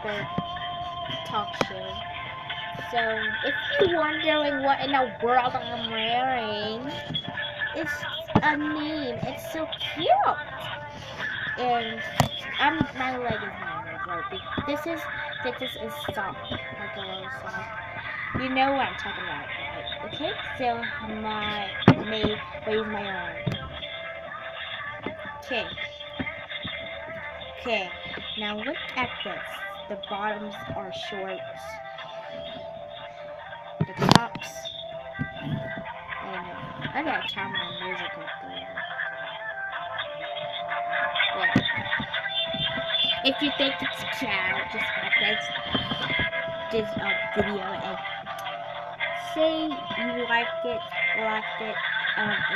YouTuber talk show. So, if you're wondering what in the world I'm wearing, it's a name. It's so cute. And my leg is not right. This is sock, like a little sock. You know what I'm talking about, right? Okay, so raise my arm. Okay. Now look at this. The bottoms are shorts. The tops. And I gotta turn my music up a little. Yeah. If you think it's cute, just watch this video and say you liked it in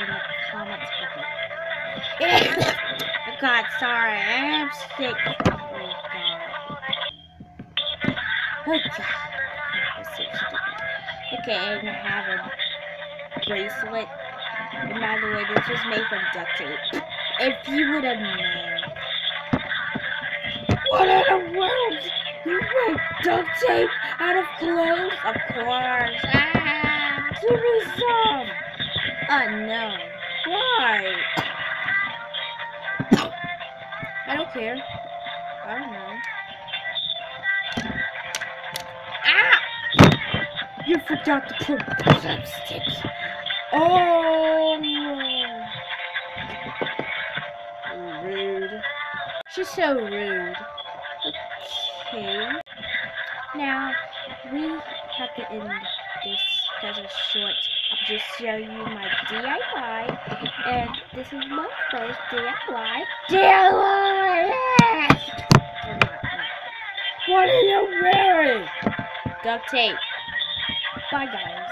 the comments below. Oh God, sorry, I am sick. Oh God. Oh God. That's so stupid. Okay, and I have a bracelet. And by the way, this was made from duct tape. If you would have known. What in the world? You make duct tape out of clothes? Of course. Ah, give me some. No. Why? I don't care. I don't know. Ah! You forgot to put lipstick. Oh no. Rude. She's so rude. Okay. Now, we have to end this because it's short. I'll just show you my DIY. And this is my first DIY. DIY! Yes! What are you wearing? Duct tape. Bye, guys.